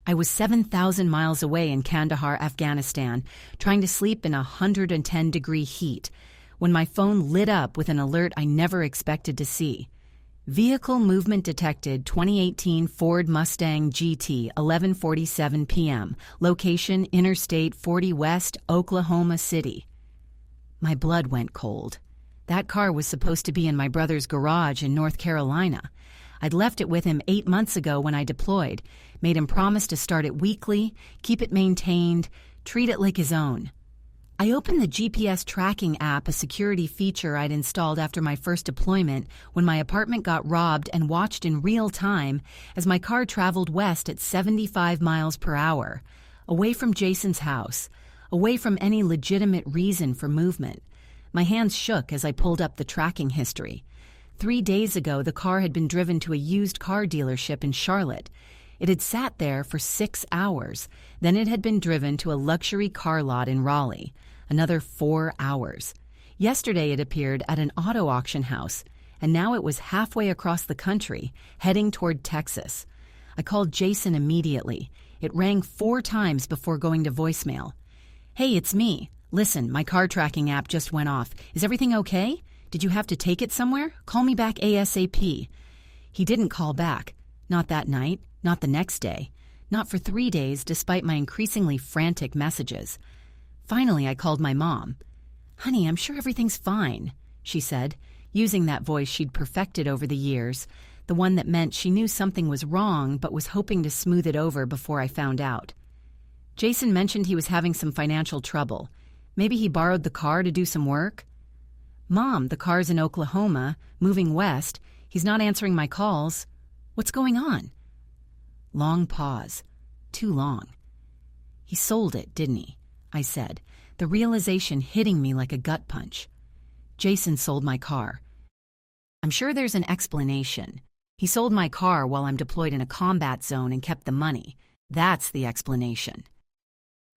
I was 7,000 miles away in Kandahar, Afghanistan, trying to sleep in 110-degree heat, when my phone lit up with an alert I never expected to see. Vehicle movement detected. 2018 Ford Mustang GT, 11:47 p.m. Location Interstate 40 West, Oklahoma City. My blood went cold. That car was supposed to be in my brother's garage in North Carolina. I'd left it with him 8 months ago when I deployed, made him promise to start it weekly, keep it maintained, treat it like his own. I opened the GPS tracking app, a security feature I'd installed after my first deployment, when my apartment got robbed, and watched in real time as my car traveled west at 75 miles per hour, away from Jason's house, away from any legitimate reason for movement. My hands shook as I pulled up the tracking history. 3 days ago, the car had been driven to a used car dealership in Charlotte. It had sat there for 6 hours. Then it had been driven to a luxury car lot in Raleigh. Another 4 hours. Yesterday it appeared at an auto auction house, and now it was halfway across the country, heading toward Texas. I called Jason immediately. It rang 4 times before going to voicemail. "Hey, it's me. Listen, my car tracking app just went off. Is everything okay? Did you have to take it somewhere? Call me back ASAP." He didn't call back. Not that night, not the next day, not for 3 days, despite my increasingly frantic messages. Finally, I called my mom. "Honey, I'm sure everything's fine," she said, using that voice she'd perfected over the years, the one that meant she knew something was wrong but was hoping to smooth it over before I found out. Jason mentioned he was having some financial trouble. Maybe he borrowed the car to do some work? "Mom, the car's in Oklahoma, moving west. He's not answering my calls. What's going on?" Long pause. Too long. "He sold it, didn't he?" I said, the realization hitting me like a gut punch. "Jason sold my car." "I'm sure there's an explanation. He sold my car while I'm deployed in a combat zone and kept the money. That's the explanation."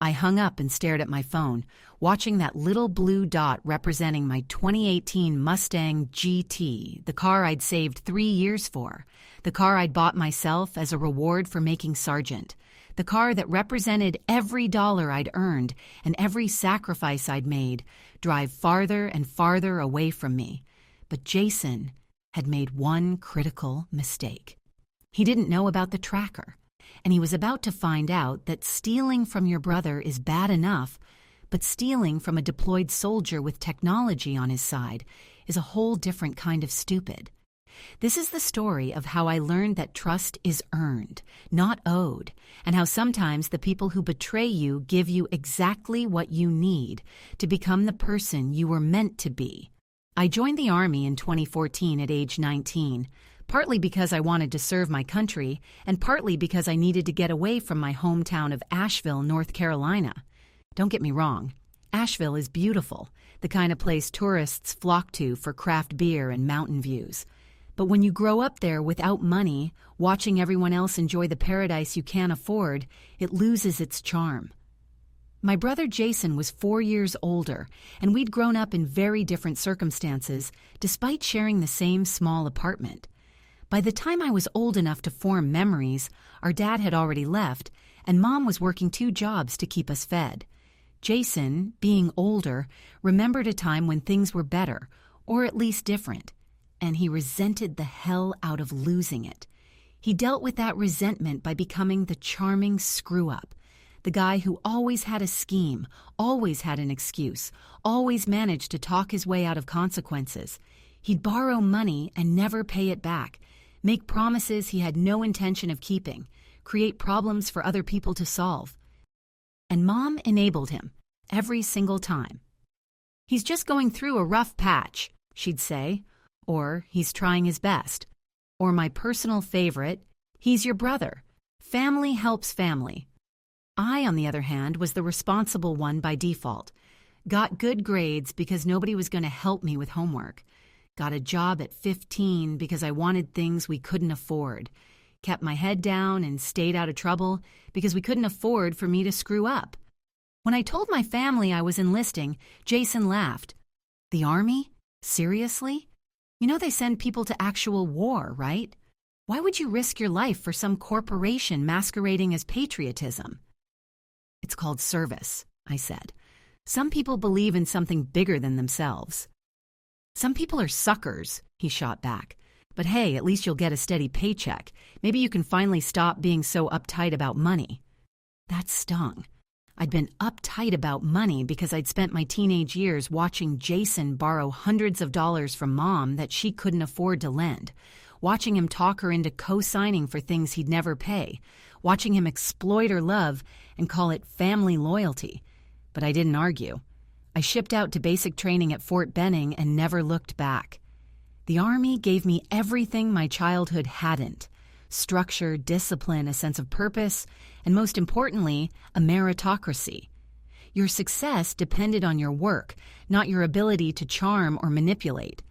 I hung up and stared at my phone, watching that little blue dot representing my 2018 Mustang GT, the car I'd saved 3 years for, the car I'd bought myself as a reward for making sergeant, the car that represented every dollar I'd earned and every sacrifice I'd made, drive farther and farther away from me. But Jason had made one critical mistake. He didn't know about the tracker, and he was about to find out that stealing from your brother is bad enough, but stealing from a deployed soldier with technology on his side is a whole different kind of stupid. This is the story of how I learned that trust is earned, not owed, and how sometimes the people who betray you give you exactly what you need to become the person you were meant to be. I joined the Army in 2014 at age 19, partly because I wanted to serve my country, and partly because I needed to get away from my hometown of Asheville, North Carolina. Don't get me wrong, Asheville is beautiful, the kind of place tourists flock to for craft beer and mountain views. But when you grow up there without money, watching everyone else enjoy the paradise you can't afford, it loses its charm. My brother Jason was 4 years older, and we'd grown up in very different circumstances, despite sharing the same small apartment. By the time I was old enough to form memories, our dad had already left, and Mom was working 2 jobs to keep us fed. Jason, being older, remembered a time when things were better, or at least different, and he resented the hell out of losing it. He dealt with that resentment by becoming the charming screw-up, the guy who always had a scheme, always had an excuse, always managed to talk his way out of consequences. He'd borrow money and never pay it back, make promises he had no intention of keeping, create problems for other people to solve. And Mom enabled him, every single time. "He's just going through a rough patch," she'd say, or "he's trying his best," or my personal favorite, "he's your brother. Family helps family." I, on the other hand, was the responsible one by default. Got good grades because nobody was going to help me with homework. Got a job at 15 because I wanted things we couldn't afford. Kept my head down and stayed out of trouble because we couldn't afford for me to screw up. When I told my family I was enlisting, Jason laughed. "The Army? Seriously? You know they send people to actual war, right? Why would you risk your life for some corporation masquerading as patriotism? It's called service, I said. Some people believe in something bigger than themselves. Some people are suckers, he shot back. But hey, at least you'll get a steady paycheck. Maybe you can finally stop being so uptight about money. That stung. I'd been uptight about money because I'd spent my teenage years watching Jason borrow hundreds of dollars from Mom that she couldn't afford to lend, watching him talk her into co-signing for things he'd never pay, watching him exploit her love and call it family loyalty. But I didn't argue. I shipped out to basic training at Fort Benning and never looked back. The Army gave me everything my childhood hadn't: structure, discipline, a sense of purpose, and most importantly, a meritocracy. Your success depended on your work, not your ability to charm or manipulate.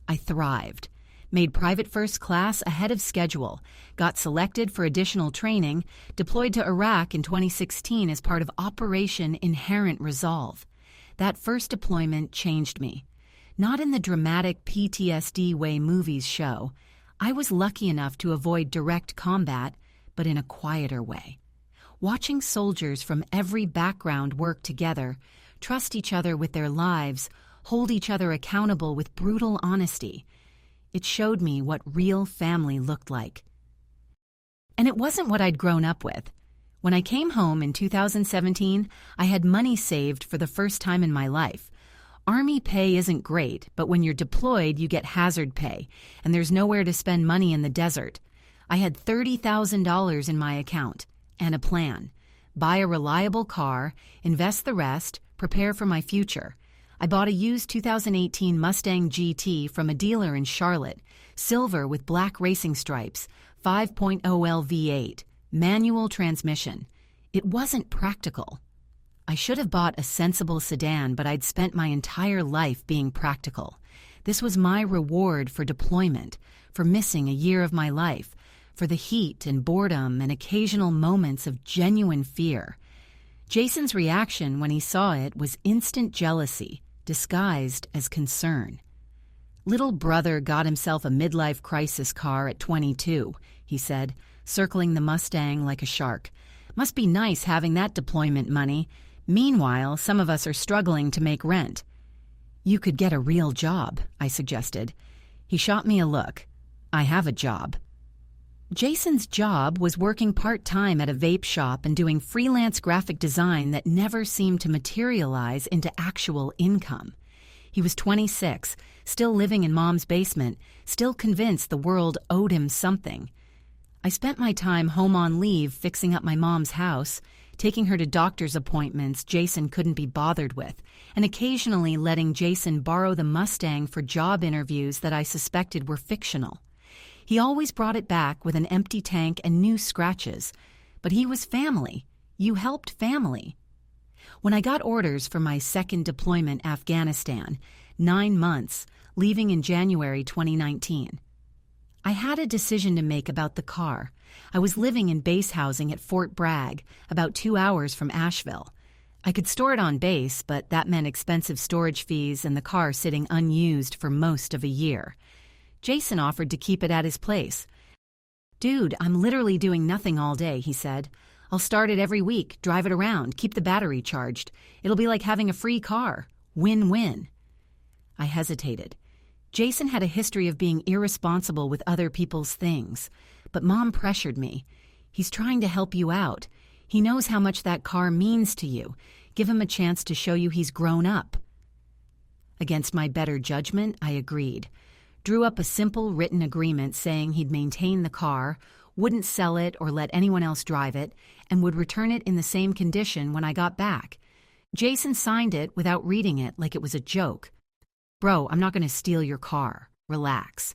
I thrived, made private first class ahead of schedule, got selected for additional training, deployed to Iraq in 2016 as part of Operation Inherent Resolve. That first deployment changed me. Not in the dramatic PTSD way movies show. I was lucky enough to avoid direct combat, but in a quieter way. Watching soldiers from every background work together, trust each other with their lives, hold each other accountable with brutal honesty. It showed me what real family looked like. And it wasn't what I'd grown up with. When I came home in 2017, I had money saved for the first time in my life. Army pay isn't great, but when you're deployed, you get hazard pay, and there's nowhere to spend money in the desert. I had $30,000 in my account, and a plan. Buy a reliable car, invest the rest, prepare for my future. I bought a used 2018 Mustang GT from a dealer in Charlotte, silver with black racing stripes, 5.0L V8, manual transmission. It wasn't practical. I should have bought a sensible sedan, but I'd spent my entire life being practical. This was my reward for deployment, for missing a year of my life, for the heat and boredom and occasional moments of genuine fear. Jason's reaction when he saw it was instant jealousy, disguised as concern. Little brother got himself a midlife crisis car at 22, he said, circling the Mustang like a shark. Must be nice having that deployment money. Meanwhile, some of us are struggling to make rent. You could get a real job, I suggested. He shot me a look. I have a job. Jason's job was working part-time at a vape shop and doing freelance graphic design that never seemed to materialize into actual income. He was 26, still living in Mom's basement, still convinced the world owed him something. I spent my time home on leave fixing up my mom's house, taking her to doctor's appointments Jason couldn't be bothered with, and occasionally letting Jason borrow the Mustang for job interviews that I suspected were fictional. He always brought it back with an empty tank and new scratches, but he was family. You helped family. When I got orders for my second deployment, Afghanistan, 9 months, leaving in January 2019, I had a decision to make about the car. I was living in base housing at Fort Bragg, about 2 hours from Asheville. I could store it on base, but that meant expensive storage fees and the car sitting unused for most of a year. Jason offered to keep it at his place. "Dude, I'm literally doing nothing all day," he said. "I'll start it every week, drive it around, keep the battery charged. It'll be like having a free car. Win-win." I hesitated. Jason had a history of being irresponsible with other people's things, but Mom pressured me. "He's trying to help you out. He knows how much that car means to you. Give him a chance to show you he's grown up." Against my better judgment, I agreed. Drew up a simple written agreement saying he'd maintain the car, wouldn't sell it or let anyone else drive it, and would return it in the same condition when I got back. Jason signed it without reading it like it was a joke. "Bro, I'm not going to steal your car. Relax."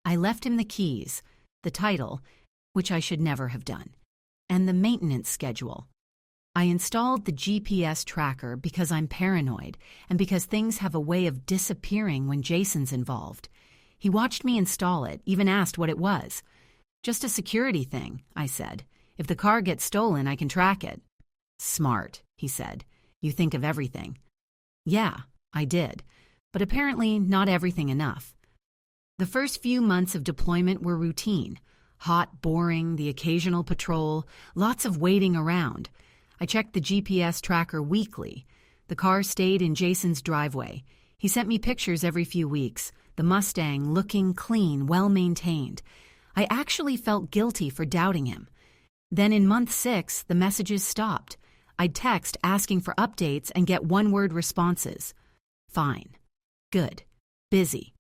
I left him the keys, the title, which I should never have done, and the maintenance schedule. I installed the GPS tracker because I'm paranoid and because things have a way of disappearing when Jason's involved. He watched me install it, even asked what it was. "Just a security thing," I said. "If the car gets stolen, I can track it." "Smart," he said. "You think of everything." Yeah, I did. But apparently not everything enough. The first few months of deployment were routine. Hot, boring, the occasional patrol, lots of waiting around. I checked the GPS tracker weekly. The car stayed in Jason's driveway. He sent me pictures every few weeks, the Mustang looking clean, well-maintained. I actually felt guilty for doubting him. Then in month 6, the messages stopped. I'd text asking for updates and get one-word responses. Fine. Good. Busy.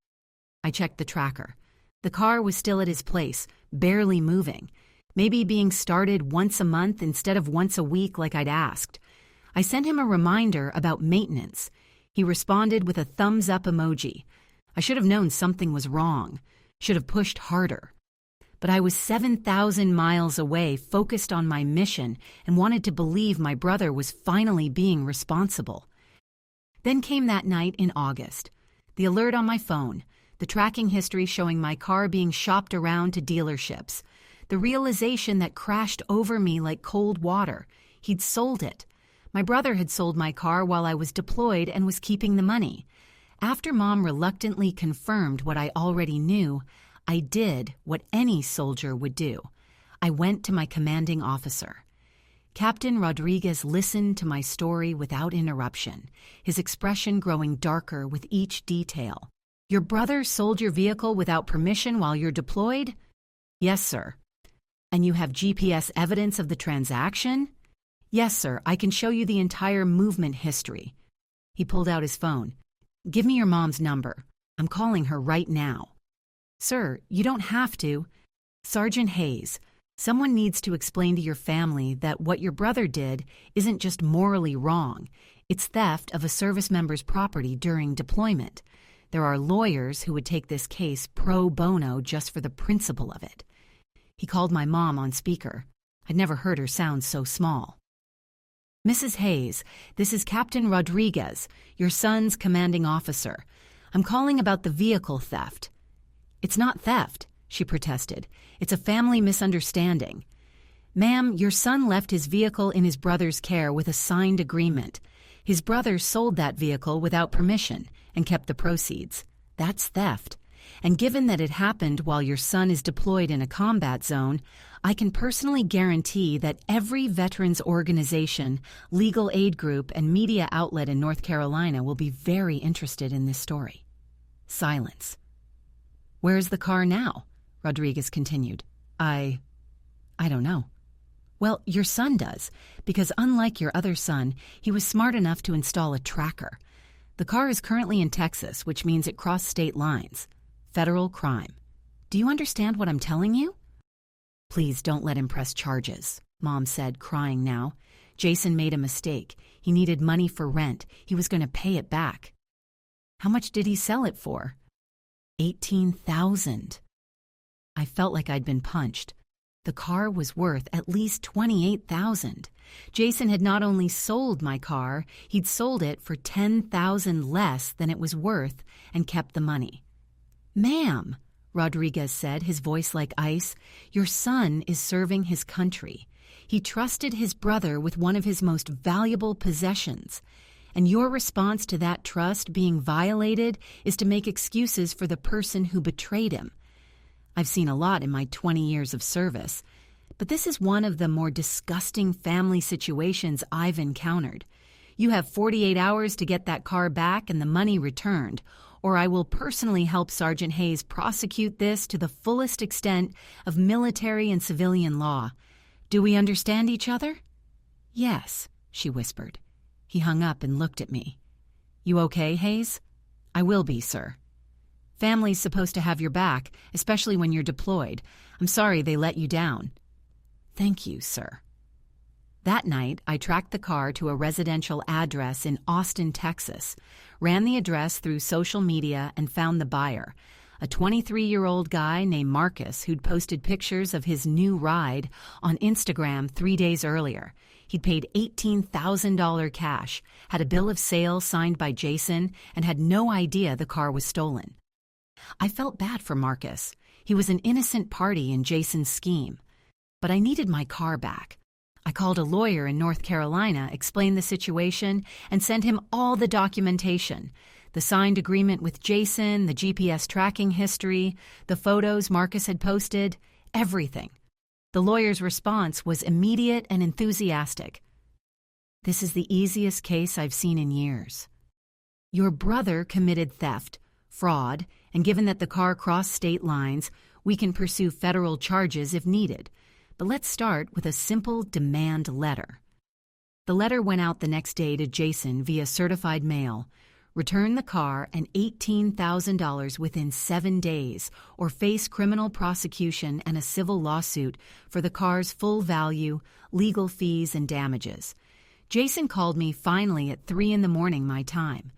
I checked the tracker. The car was still at his place, barely moving. Maybe being started once a month instead of once a week like I'd asked. I sent him a reminder about maintenance. He responded with a thumbs-up emoji. I should have known something was wrong. Should have pushed harder. But I was 7,000 miles away, focused on my mission, and wanted to believe my brother was finally being responsible. Then came that night in August. The alert on my phone, the tracking history showing my car being shopped around to dealerships, the realization that crashed over me like cold water. He'd sold it. My brother had sold my car while I was deployed and was keeping the money. After Mom reluctantly confirmed what I already knew, I did what any soldier would do. I went to my commanding officer. Captain Rodriguez listened to my story without interruption, his expression growing darker with each detail. Your brother sold your vehicle without permission while you're deployed? Yes, sir. And you have GPS evidence of the transaction? Yes, sir. I can show you the entire movement history. He pulled out his phone. Give me your mom's number. I'm calling her right now. Sir, you don't have to. Sergeant Hayes, someone needs to explain to your family that what your brother did isn't just morally wrong. It's theft of a service member's property during deployment. There are lawyers who would take this case pro bono just for the principle of it. He called my mom on speaker. I'd never heard her sound so small. Mrs. Hayes, this is Captain Rodriguez, your son's commanding officer. I'm calling about the vehicle theft. It's not theft, she protested. It's a family misunderstanding. Ma'am, your son left his vehicle in his brother's care with a signed agreement. His brother sold that vehicle without permission and kept the proceeds. That's theft. And given that it happened while your son is deployed in a combat zone, I can personally guarantee that every veterans organization, legal aid group, and media outlet in North Carolina will be very interested in this story. Silence. Where's the car now? Rodriguez continued. I don't know. Well, your son does, because unlike your other son, he was smart enough to install a tracker. The car is currently in Texas, which means it crossed state lines. Federal crime. Do you understand what I'm telling you? Please don't let him press charges, Mom said, crying now. Jason made a mistake. He needed money for rent. He was going to pay it back. How much did he sell it for? $18,000. I felt like I'd been punched. The car was worth at least $28,000. Jason had not only sold my car, he'd sold it for $10,000 less than it was worth and kept the money. Ma'am, Rodriguez said, his voice like ice, your son is serving his country. He trusted his brother with one of his most valuable possessions. And your response to that trust being violated is to make excuses for the person who betrayed him. I've seen a lot in my 20 years of service, but this is one of the more disgusting family situations I've encountered. You have 48 hours to get that car back and the money returned, or I will personally help Sergeant Hayes prosecute this to the fullest extent of military and civilian law. Do we understand each other? Yes, she whispered. He hung up and looked at me. You okay, Hayes? I will be, sir. Family's supposed to have your back, especially when you're deployed. I'm sorry they let you down. Thank you, sir. That night, I tracked the car to a residential address in Austin, Texas, ran the address through social media, and found the buyer, a 23-year-old guy named Marcus who'd posted pictures of his new ride on Instagram 3 days earlier. He'd paid $18,000 cash, had a bill of sale signed by Jason, and had no idea the car was stolen. I felt bad for Marcus. He was an innocent party in Jason's scheme. But I needed my car back. I called a lawyer in North Carolina, explained the situation, and sent him all the documentation. The signed agreement with Jason, the GPS tracking history, the photos Marcus had posted, everything. The lawyer's response was immediate and enthusiastic. "This is the easiest case I've seen in years. Your brother committed theft, fraud, and given that the car crossed state lines, we can pursue federal charges if needed. But let's start with a simple demand letter." The letter went out the next day to Jason via certified mail. Return the car and $18,000 within 7 days, or face criminal prosecution and a civil lawsuit for the car's full value, legal fees, and damages. Jason called me finally at 3 in the morning my time.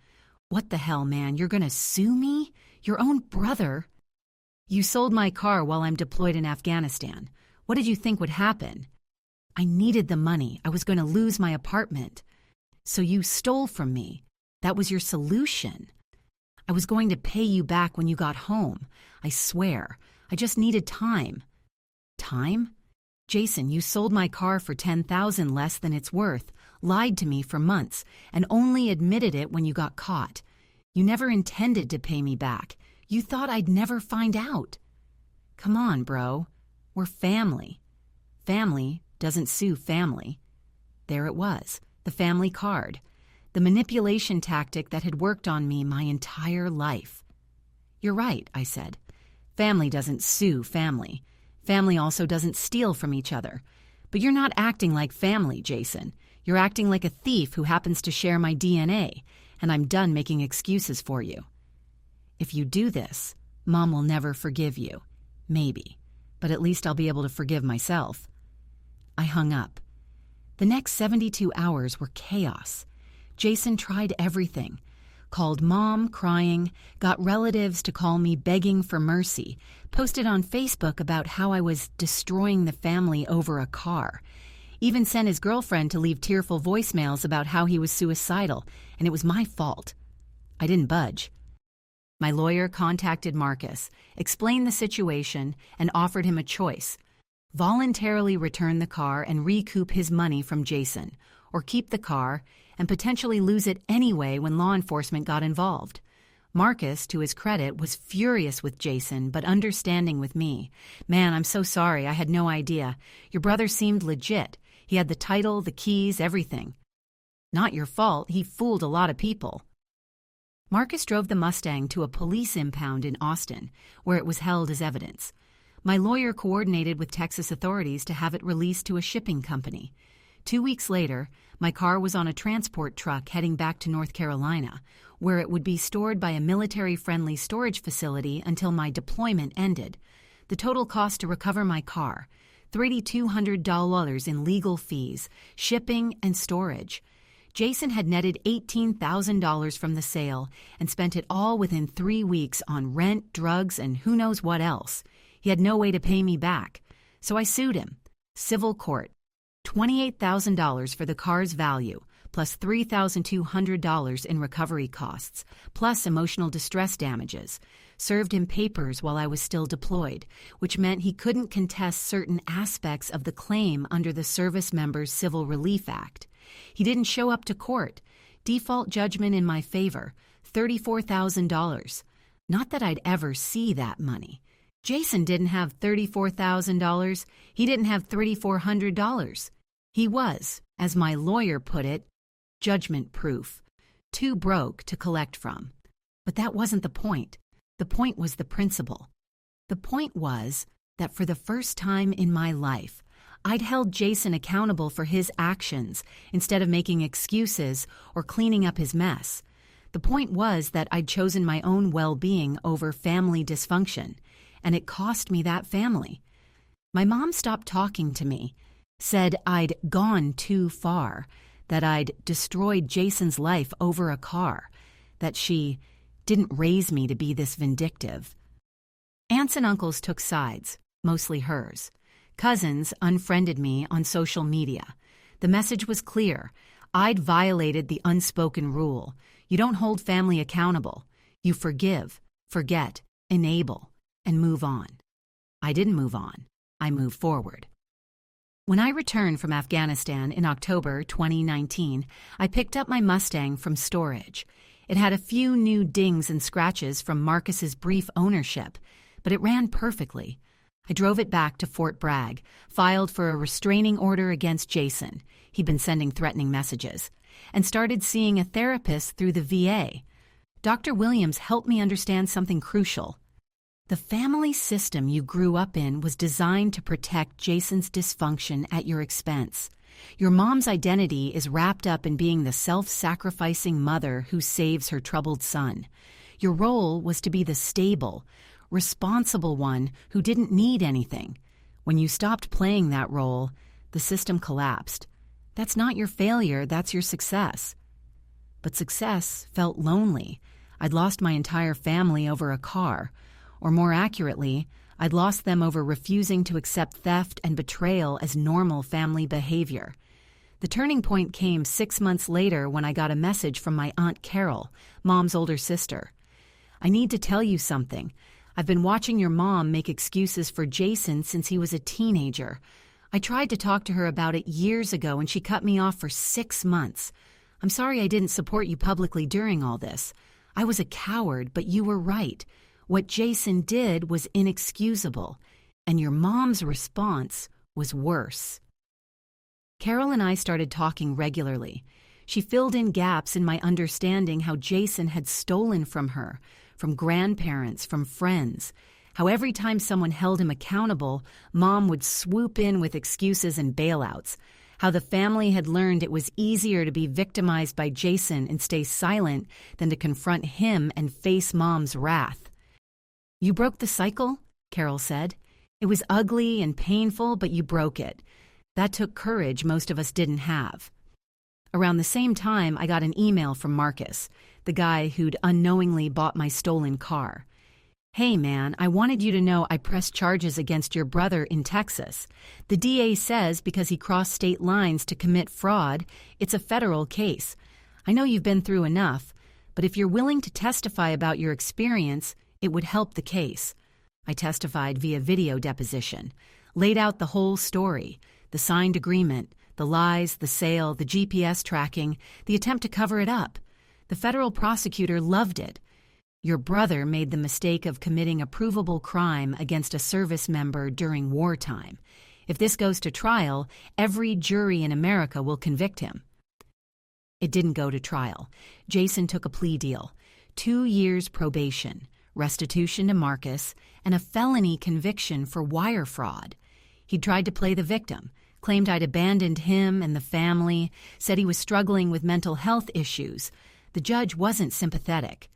"What the hell, man? You're gonna sue me? Your own brother?" "You sold my car while I'm deployed in Afghanistan. What did you think would happen?" "I needed the money. I was going to lose my apartment." "So you stole from me? That was your solution?" "I was going to pay you back when you got home. I swear. I just needed time." "Time? Jason, you sold my car for $10,000 less than it's worth, lied to me for months, and only admitted it when you got caught. You never intended to pay me back. You thought I'd never find out." "Come on, bro. We're family. Family doesn't sue family." There it was, the family card. The manipulation tactic that had worked on me my entire life. "You're right," I said. "Family doesn't sue family. Family also doesn't steal from each other. But you're not acting like family, Jason. You're acting like a thief who happens to share my DNA, and I'm done making excuses for you. If you do this, Mom will never forgive you. Maybe. But at least I'll be able to forgive myself." I hung up. The next 72 hours were chaos. Jason tried everything. Called Mom crying, got relatives to call me begging for mercy, posted on Facebook about how I was destroying the family over a car, even sent his girlfriend to leave tearful voicemails about how he was suicidal, and it was my fault. I didn't budge. My lawyer contacted Marcus, explained the situation, and offered him a choice: voluntarily return the car and recoup his money from Jason, or keep the car and potentially lose it anyway when law enforcement got involved. Marcus, to his credit, was furious with Jason, but understanding with me. "Man, I'm so sorry. I had no idea. Your brother seemed legit. He had the title, the keys, everything." "Not your fault. He fooled a lot of people." Marcus drove the Mustang to a police impound in Austin, where it was held as evidence. My lawyer coordinated with Texas authorities to have it released to a shipping company. 2 weeks later, my car was on a transport truck heading back to North Carolina, where it would be stored by a military-friendly storage facility until my deployment ended. The total cost to recover my car: $3,200 in legal fees, shipping, and storage. Jason had netted $18,000 from the sale and spent it all within 3 weeks on rent, drugs, and who knows what else. He had no way to pay me back, so I sued him. Civil court. $28,000 for the car's value, plus $3,200 in recovery costs, plus emotional distress damages. Served him papers while I was still deployed, which meant he couldn't contest certain aspects of the claim under the Service Members Civil Relief Act. He didn't show up to court. Default judgment in my favor, $34,000. Not that I'd ever see that money. Jason didn't have $34,000. He didn't have $3,400. He was, as my lawyer put it, judgment-proof, too broke to collect from. But that wasn't the point. The point was the principle. The point was that for the first time in my life, I'd held Jason accountable for his actions instead of making excuses or cleaning up his mess. The point was that I'd chosen my own well-being over family dysfunction, and it cost me that family. My mom stopped talking to me, said I'd gone too far, that I'd destroyed Jason's life over a car, that she didn't raise me to be this vindictive. Aunts and uncles took sides, mostly hers. Cousins unfriended me on social media. The message was clear. I'd violated the unspoken rule. You don't hold family accountable. You forgive, forget, enable, and move on. I didn't move on. I moved forward. When I returned from Afghanistan in October 2019, I picked up my Mustang from storage. It had a few new dings and scratches from Marcus's brief ownership, but it ran perfectly. I drove it back to Fort Bragg, filed for a restraining order against Jason. He'd been sending threatening messages, and started seeing a therapist through the VA. Dr. Williams helped me understand something crucial. The family system you grew up in was designed to protect Jason's dysfunction at your expense. Your mom's identity is wrapped up in being the self-sacrificing mother who saves her troubled son. Your role was to be the stable, responsible one who didn't need anything. When you stopped playing that role, the system collapsed. That's not your failure, that's your success. But success felt lonely. I'd lost my entire family over a car. Or more accurately, I'd lost them over refusing to accept theft and betrayal as normal family behavior. The turning point came 6 months later when I got a message from my Aunt Carol, Mom's older sister. "I need to tell you something. I've been watching your mom make excuses for Jason since he was a teenager. I tried to talk to her about it years ago and she cut me off for 6 months. I'm sorry I didn't support you publicly during all this. I was a coward, but you were right. What Jason did was inexcusable, and your mom's response was worse." Carol and I started talking regularly. She filled in gaps in my understanding how Jason had stolen from her, from grandparents, from friends, how every time someone held him accountable, Mom would swoop in with excuses and bailouts, how the family had learned it was easier to be victimized by Jason and stay silent than to confront him and face Mom's wrath. "You broke the cycle," Carol said. "It was ugly and painful, but you broke it. That took courage most of us didn't have." Around the same time, I got an email from Marcus, the guy who'd unknowingly bought my stolen car. "Hey man, I wanted you to know I pressed charges against your brother in Texas. The DA says because he crossed state lines to commit fraud, it's a federal case. I know you've been through enough, but if you're willing to testify about your experience, it would help the case." I testified via video deposition, laid out the whole story, the signed agreement, the lies, the sale, the GPS tracking, the attempt to cover it up. The federal prosecutor loved it. "Your brother made the mistake of committing a provable crime against a service member during wartime. If this goes to trial, every jury in America will convict him." It didn't go to trial. Jason took a plea deal, 2 years probation, restitution to Marcus, and a felony conviction for wire fraud. He tried to play the victim, claimed I'd abandoned him and the family, said he was struggling with mental health issues. The judge wasn't sympathetic.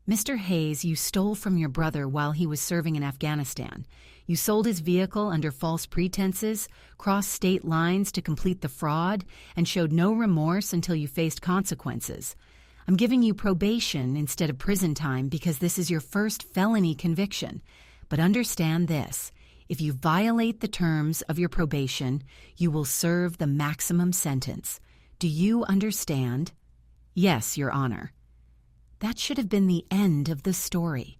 "Mr. Hayes, you stole from your brother while he was serving in Afghanistan. You sold his vehicle under false pretenses, crossed state lines to complete the fraud, and showed no remorse until you faced consequences. I'm giving you probation instead of prison time because this is your first felony conviction. But understand this, if you violate the terms of your probation, you will serve the maximum sentence. Do you understand?" "Yes, Your Honor." That should have been the end of the story.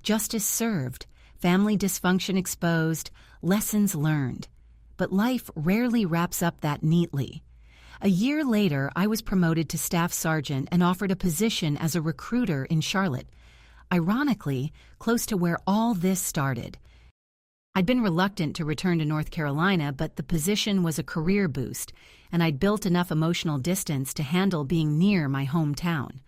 Justice served, family dysfunction exposed, lessons learned. But life rarely wraps up that neatly. A year later, I was promoted to staff sergeant and offered a position as a recruiter in Charlotte. Ironically, close to where all this started. I'd been reluctant to return to North Carolina, but the position was a career boost, and I'd built enough emotional distance to handle being near my hometown.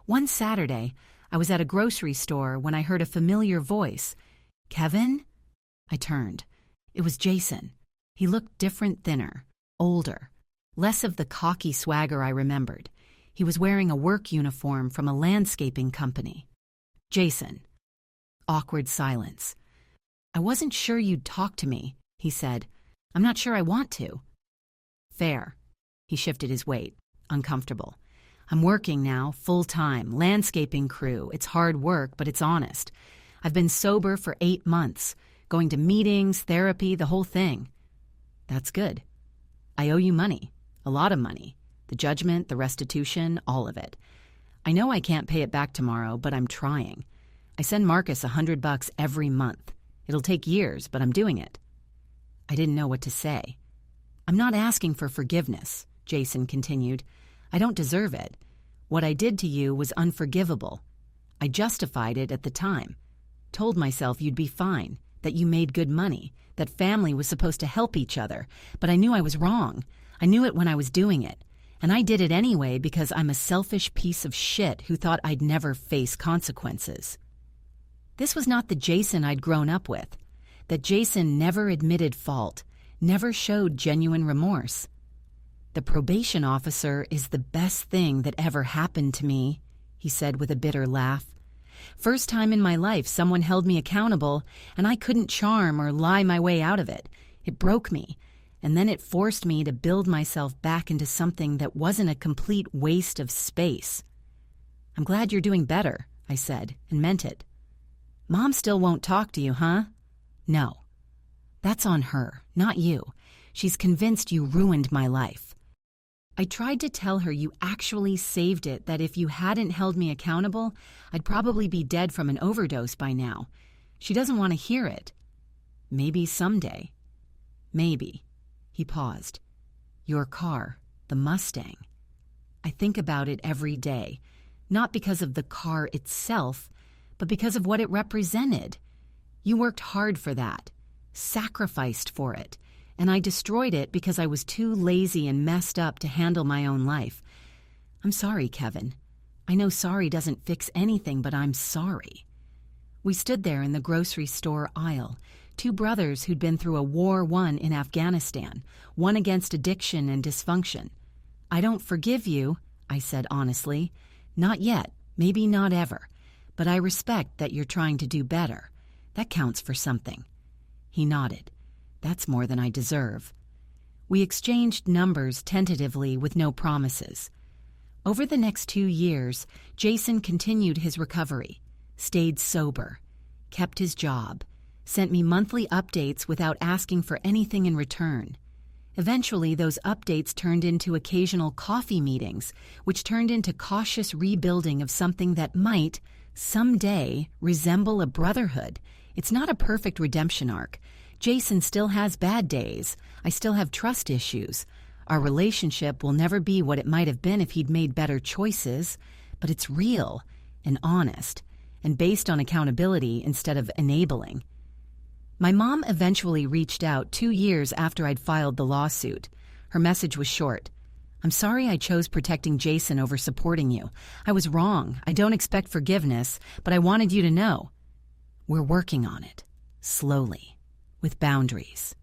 One Saturday, I was at a grocery store when I heard a familiar voice. "Kevin?" I turned. It was Jason. He looked different, thinner, older. Less of the cocky swagger I remembered. He was wearing a work uniform from a landscaping company. "Jason." Awkward silence. "I wasn't sure you'd talk to me," he said. "I'm not sure I want to." "Fair." He shifted his weight, uncomfortable. "I'm working now, full-time, landscaping crew. It's hard work, but it's honest. I've been sober for 8 months, going to meetings, therapy, the whole thing." "That's good. I owe you money. A lot of money. The judgment, the restitution, all of it. I know I can't pay it back tomorrow, but I'm trying. I send Marcus $100 every month. It'll take years, but I'm doing it." I didn't know what to say. "I'm not asking for forgiveness," Jason continued. "I don't deserve it. What I did to you was unforgivable. I justified it at the time. Told myself you'd be fine, that you made good money, that family was supposed to help each other, but I knew I was wrong. I knew it when I was doing it. And I did it anyway because I'm a selfish piece of shit who thought I'd never face consequences. This was not the Jason I'd grown up with. That Jason never admitted fault, never showed genuine remorse. The probation officer is the best thing that ever happened to me, he said with a bitter laugh. First time in my life someone held me accountable, and I couldn't charm or lie my way out of it. It broke me, and then it forced me to build myself back into something that wasn't a complete waste of space. I'm glad you're doing better, I said, and meant it. Mom still won't talk to you, huh? No. That's on her, not you. She's convinced you ruined my life. I tried to tell her you actually saved it, that if you hadn't held me accountable, I'd probably be dead from an overdose by now. She doesn't want to hear it. Maybe someday. Maybe. He paused. Your car, the Mustang. I think about it every day, not because of the car itself, but because of what it represented. You worked hard for that, sacrificed for it, and I destroyed it because I was too lazy and messed up to handle my own life. I'm sorry, Kevin. I know sorry doesn't fix anything, but I'm sorry. We stood there in the grocery store aisle, two brothers who'd been through a war won in Afghanistan, one against addiction and dysfunction. I don't forgive you, I said honestly. Not yet, maybe not ever, but I respect that you're trying to do better. That counts for something. He nodded. That's more than I deserve. We exchanged numbers tentatively with no promises. Over the next 2 years, Jason continued his recovery, stayed sober, kept his job, sent me monthly updates without asking for anything in return. Eventually, those updates turned into occasional coffee meetings, which turned into cautious rebuilding of something that might, someday, resemble a brotherhood. It's not a perfect redemption arc. Jason still has bad days. I still have trust issues. Our relationship will never be what it might have been if he'd made better choices, but it's real and honest and based on accountability instead of enabling. My mom eventually reached out 2 years after I'd filed the lawsuit. Her message was short. I'm sorry I chose protecting Jason over supporting you. I was wrong. I don't expect forgiveness, but I wanted you to know. We're working on it, slowly, with boundaries.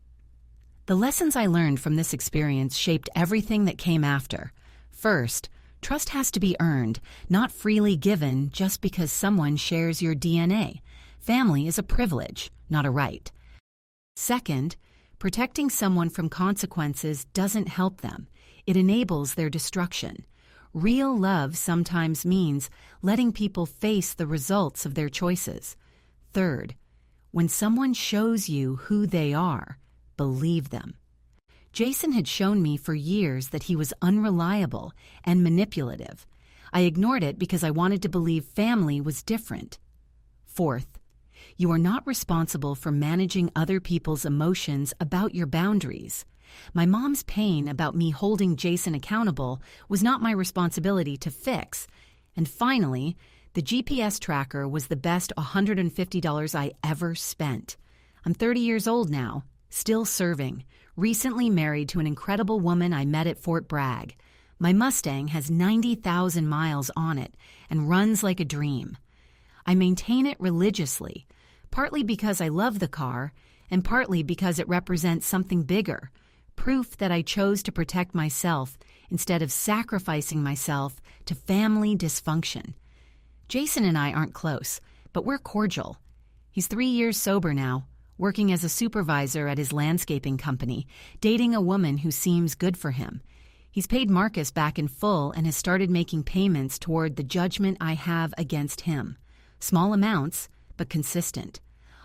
The lessons I learned from this experience shaped everything that came after. First, trust has to be earned, not freely given just because someone shares your DNA. Family is a privilege, not a right. Second, protecting someone from consequences doesn't help them. It enables their destruction. Real love sometimes means letting people face the results of their choices. Third, when someone shows you who they are, believe them. Jason had shown me for years that he was unreliable and manipulative. I ignored it because I wanted to believe family was different. Fourth, you are not responsible for managing other people's emotions about your boundaries. My mom's pain about me holding Jason accountable was not my responsibility to fix. And finally, the GPS tracker was the best $150 I ever spent. I'm 30 years old now, still serving, recently married to an incredible woman I met at Fort Bragg. My Mustang has 90,000 miles on it and runs like a dream. I maintain it religiously, partly because I love the car and partly because it represents something bigger, proof that I chose to protect myself instead of sacrificing myself to family dysfunction. Jason and I aren't close, but we're cordial. He's 3 years sober now, working as a supervisor at his landscaping company, dating a woman who seems good for him. He's paid Marcus back in full and has started making payments toward the judgment I have against him. Small amounts, but consistent.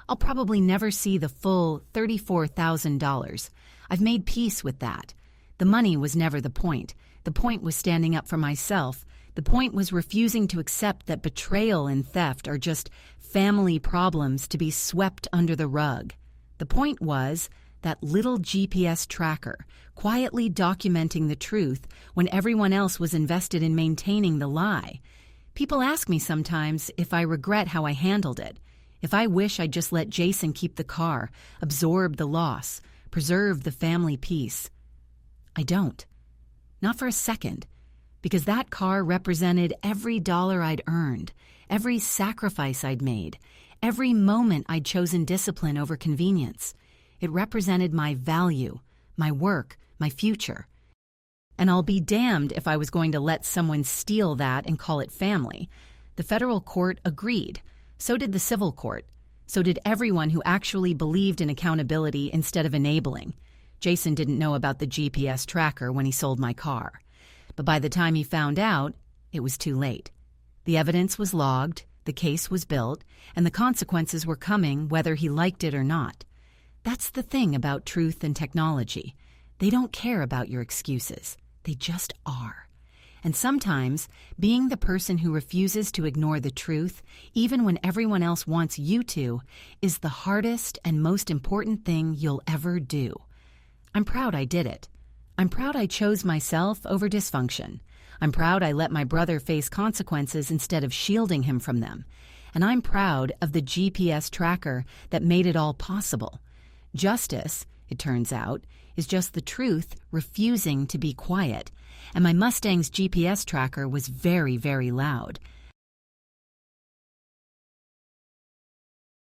I'll probably never see the full $34,000. I've made peace with that. The money was never the point. The point was standing up for myself. The point was refusing to accept that betrayal and theft are just family problems to be swept under the rug. The point was that little GPS tracker, quietly documenting the truth when everyone else was invested in maintaining the lie. People ask me sometimes if I regret how I handled it. If I wish I'd just let Jason keep the car, absorb the loss, preserve the family peace. I don't. Not for a second. Because that car represented every dollar I'd earned, every sacrifice I'd made, every moment I'd chosen discipline over convenience. It represented my value, my work, my future. And I'll be damned if I was going to let someone steal that and call it family. The federal court agreed. So did the civil court. So did everyone who actually believed in accountability instead of enabling. Jason didn't know about the GPS tracker when he sold my car. But by the time he found out, it was too late. The evidence was logged, the case was built, and the consequences were coming whether he liked it or not. That's the thing about truth and technology. They don't care about your excuses. They just are. And sometimes, being the person who refuses to ignore the truth, even when everyone else wants you to, is the hardest and most important thing you'll ever do. I'm proud I did it. I'm proud I chose myself over dysfunction. I'm proud I let my brother face consequences instead of shielding him from them. And I'm proud of the GPS tracker that made it all possible. Justice, it turns out, is just the truth refusing to be quiet. And my Mustang's GPS tracker was very, very loud.